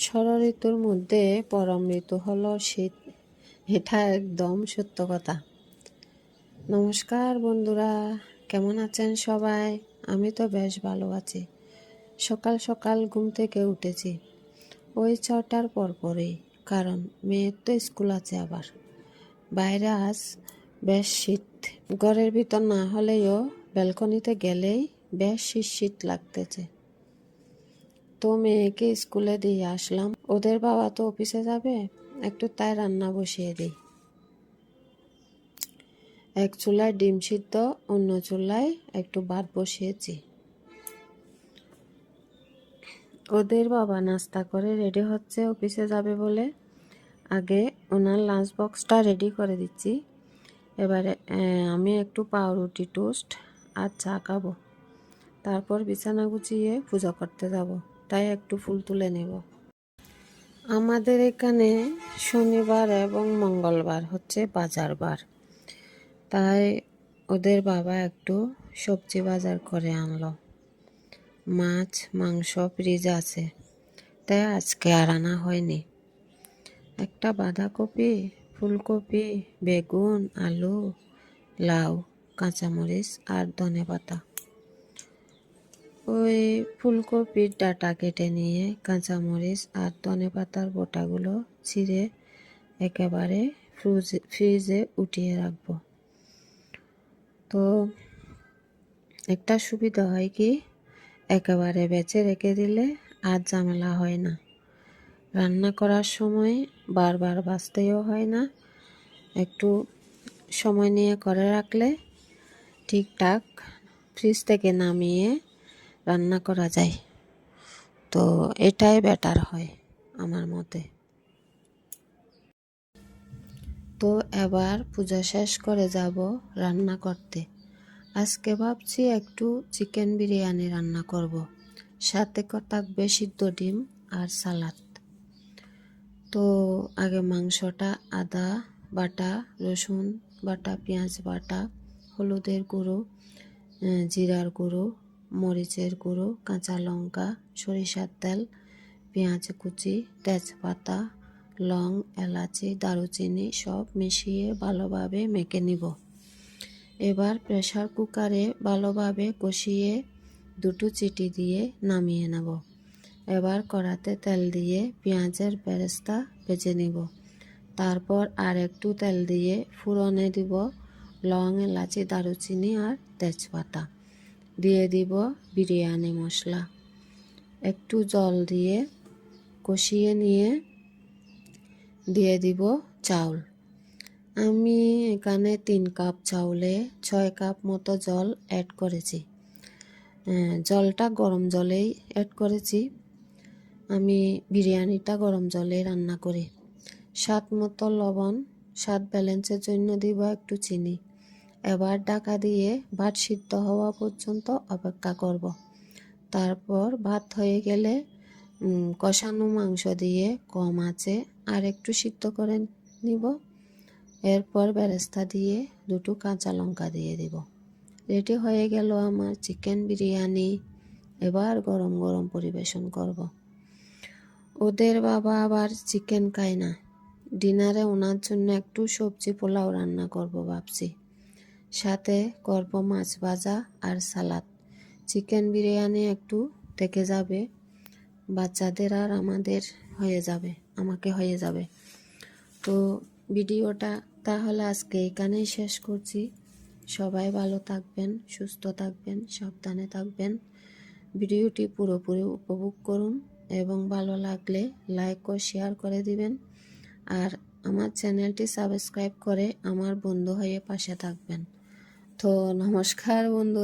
ষড়ঋতুর মধ্যে পরম ঋতু হলো শীত। এটা একদম সত্য কথা। নমস্কার বন্ধুরা, কেমন আছেন সবাই? আমি তো বেশ ভালো আছি। সকাল সকাল ঘুম থেকে উঠেছি ওই 6টার পরপরই, কারণ মেয়ের তো স্কুল আছে। আবার বাইরে আজ বেশ শীত। ঘরের ভিতর না হলেও ব্যালকনিতে গেলেই বেশ শীত লাগতেছে। তো মেয়েকে স্কুলে দিয়ে আসলাম। ওদের বাবা তো অফিসে যাবে, একটু তাই রান্না বসিয়ে দিই। এক চুলায় ডিম সিদ্ধ, অন্য চুলায় একটু ভাত বসিয়েছি। ওদের বাবা নাস্তা করে রেডি হচ্ছে অফিসে যাবে বলে। আগে ওনার লাঞ্চ বক্সটা রেডি করে দিচ্ছি। এবারে আমি একটু পাউরুটি টোস্ট আর চা খাবো। তারপর বিছানা গুছিয়ে পূজা করতে যাব, তাই একটু ফুল তুলে নেব। আমাদের এখানে শনিবার এবং মঙ্গলবার হচ্ছে বাজার বার, তাই ওদের বাবা একটু সবজি বাজার করে আনলো। মাছ মাংস ফ্রিজ আছে, তাই আজকে আর আনা হয়নি। একটা বাঁধাকপি, ফুলকপি, বেগুন, আলু, লাউ, কাঁচামরিচ আর ধনেপাতা। ওই ফুলকপির ডাঁটা কেটে নিয়ে কাঁচামরিচ আর ধনেপাতার বোটাগুলো ছিঁড়ে একেবারে ফ্রিজে উঠিয়ে রাখবো। তো একটা সুবিধা হয় কি, একেবারে বেঁচে রেখে দিলে আর ঝামেলা হয় না। রান্না করার সময় বারবার বাছতেও হয় না। একটু সময় নিয়ে করে রাখলে ঠিকঠাক ফ্রিজ থেকে নামিয়ে রান্না করা যায়। তো এটাই বেটার হয় আমার মতে। তো এবার পূজা শেষ করে যাব রান্না করতে। আজকে ভাবছি একটু চিকেন বিরিয়ানি রান্না করব, সাথে থাকবে সিদ্ধ ডিম আর সালাদ। তো আগে মাংসটা আদা বাটা, রসুন বাটা, পেঁয়াজ বাটা, হলুদের গুঁড়ো, জিরার গুঁড়ো, মরিচের গুঁড়ো, কাঁচা লঙ্কা, সরিষার তেল, পেঁয়াজ কুচি, তেজপাতা, লং, এলাচি, দারুচিনি সব মিশিয়ে ভালোভাবে মেখে নিব। এবার প্রেসার কুকারে ভালোভাবে কষিয়ে 2 চিটি দিয়ে নামিয়ে নেব। এবার কড়াতে তেল দিয়ে পেঁয়াজের বেরেস্তা ভেজে নিব। তারপর আর একটু তেল দিয়ে ফোড়নে দিব লং, এলাচি, দারুচিনি আর তেজপাতা। দিয়ে দিব বিরিয়ানি মশলা। একটু জল দিয়ে কষিয়ে নিয়ে দিয়ে দিব চাউল। আমি এখানে 3 কাপ চাউলে 6 কাপ মতো জল অ্যাড করেছি। জলটা গরম জলেই অ্যাড করেছি। আমি বিরিয়ানিটা গরম জলে রান্না করি। স্বাদ মতো লবণ, স্বাদ ব্যালেন্সের জন্য দিব একটু চিনি। এবার ঢাকা দিয়ে ভাত সিদ্ধ হওয়া পর্যন্ত অপেক্ষা করব। তারপর ভাত হয়ে গেলে কষানো মাংস দিয়ে কম আঁচে আর একটু সিদ্ধ করে নিব। এরপর বেরেস্তা দিয়ে 2 কাঁচা লঙ্কা দিয়ে দিব। রেডি হয়ে গেল আমার চিকেন বিরিয়ানি। এবার গরম গরম পরিবেশন করব। ওদের বাবা আবার চিকেন খায় না। ডিনারে ওনার জন্য একটু সবজি পোলাও রান্না করব ভাবছি। সাথে করব মাছ ভাজা আর সালাদ। চিকেন বিরিয়ানি একটু থেকে যাবে, বাচ্চাদের আর আমাকে হয়ে যাবে। তো ভিডিওটা তাহলে আজকে এখানেই শেষ করছি। সবাই ভালো থাকবেন, সুস্থ থাকবেন, সাবধানে থাকবেন। ভিডিওটি পুরোপুরি উপভোগ করুন এবং ভালো লাগলে লাইক ও শেয়ার করে দিবেন। আর আমার চ্যানেলটি সাবস্ক্রাইব করে আমার বন্ধু হয়ে পাশে থাকবেন। তো নমস্কার বন্ধুরা।